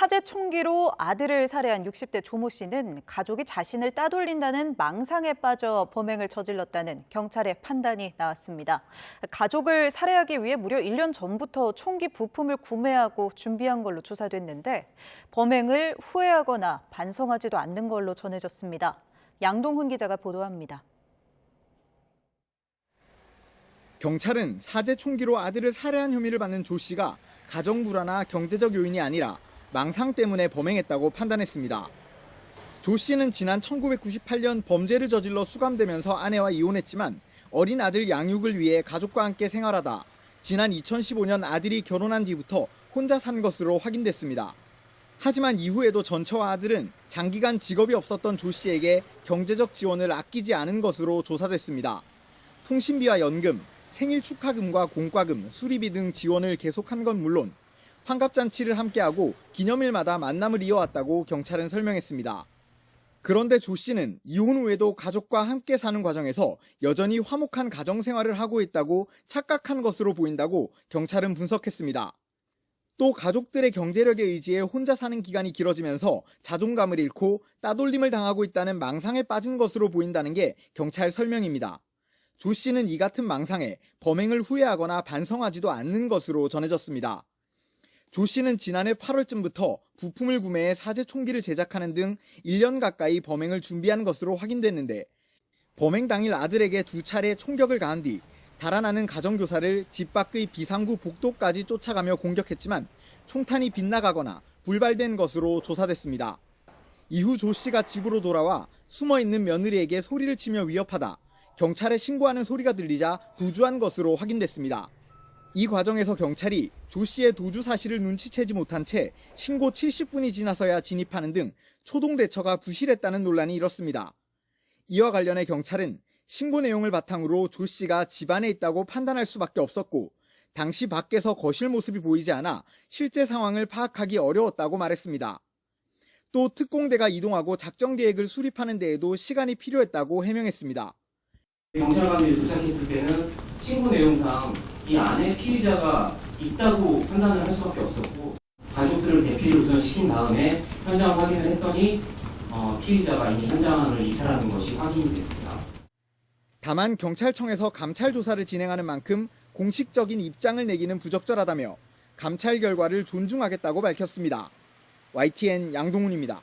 사제 총기로 아들을 살해한 60대 조모 씨는 가족이 자신을 따돌린다는 망상에 빠져 범행을 저질렀다는 경찰의 판단이 나왔습니다. 가족을 살해하기 위해 무려 1년 전부터 총기 부품을 구매하고 준비한 걸로 조사됐는데 범행을 후회하거나 반성하지도 않는 걸로 전해졌습니다. 양동훈 기자가 보도합니다. 경찰은 사제 총기로 아들을 살해한 혐의를 받는 조 씨가 가정 불화나 경제적 요인이 아니라 망상 때문에 범행했다고 판단했습니다. 조 씨는 지난 1998년 범죄를 저질러 수감되면서 아내와 이혼했지만 어린 아들 양육을 위해 가족과 함께 생활하다 지난 2015년 아들이 결혼한 뒤부터 혼자 산 것으로 확인됐습니다. 하지만 이후에도 전처와 아들은 장기간 직업이 없었던 조 씨에게 경제적 지원을 아끼지 않은 것으로 조사됐습니다. 통신비와 연금, 생일 축하금과 공과금, 수리비 등 지원을 계속한 건 물론 환갑잔치를 함께하고 기념일마다 만남을 이어왔다고 경찰은 설명했습니다. 그런데 조 씨는 이혼 후에도 가족과 함께 사는 과정에서 여전히 화목한 가정생활을 하고 있다고 착각한 것으로 보인다고 경찰은 분석했습니다. 또 가족들의 경제력에 의지해 혼자 사는 기간이 길어지면서 자존감을 잃고 따돌림을 당하고 있다는 망상에 빠진 것으로 보인다는 게 경찰 설명입니다. 조 씨는 이 같은 망상에 범행을 후회하거나 반성하지도 않는 것으로 전해졌습니다. 조 씨는 지난해 8월쯤부터 부품을 구매해 사제 총기를 제작하는 등 1년 가까이 범행을 준비한 것으로 확인됐는데 범행 당일 아들에게 2차례 총격을 가한 뒤 달아나는 가정교사를 집 밖의 비상구 복도까지 쫓아가며 공격했지만 총탄이 빗나가거나 불발된 것으로 조사됐습니다. 이후 조 씨가 집으로 돌아와 숨어있는 며느리에게 소리를 치며 위협하다 경찰에 신고하는 소리가 들리자 도주한 것으로 확인됐습니다. 이 과정에서 경찰이 조 씨의 도주 사실을 눈치채지 못한 채 신고 70분이 지나서야 진입하는 등 초동 대처가 부실했다는 논란이 일었습니다. 이와 관련해 경찰은 신고 내용을 바탕으로 조 씨가 집안에 있다고 판단할 수밖에 없었고 당시 밖에서 거실 모습이 보이지 않아 실제 상황을 파악하기 어려웠다고 말했습니다. 또 특공대가 이동하고 작전 계획을 수립하는 데에도 시간이 필요했다고 해명했습니다. 경찰관들이 도착했을 때는 신고 내용상 이 안에 피의자가 있다고 판단을 할 수밖에 없었고 가족들을 대피를 우선시킨 다음에 현장을 확인을 했더니 피의자가 이미 현장을 이탈하는 것이 확인이 됐습니다. 다만 경찰청에서 감찰 조사를 진행하는 만큼 공식적인 입장을 내기는 부적절하다며 감찰 결과를 존중하겠다고 밝혔습니다. YTN 양동훈입니다.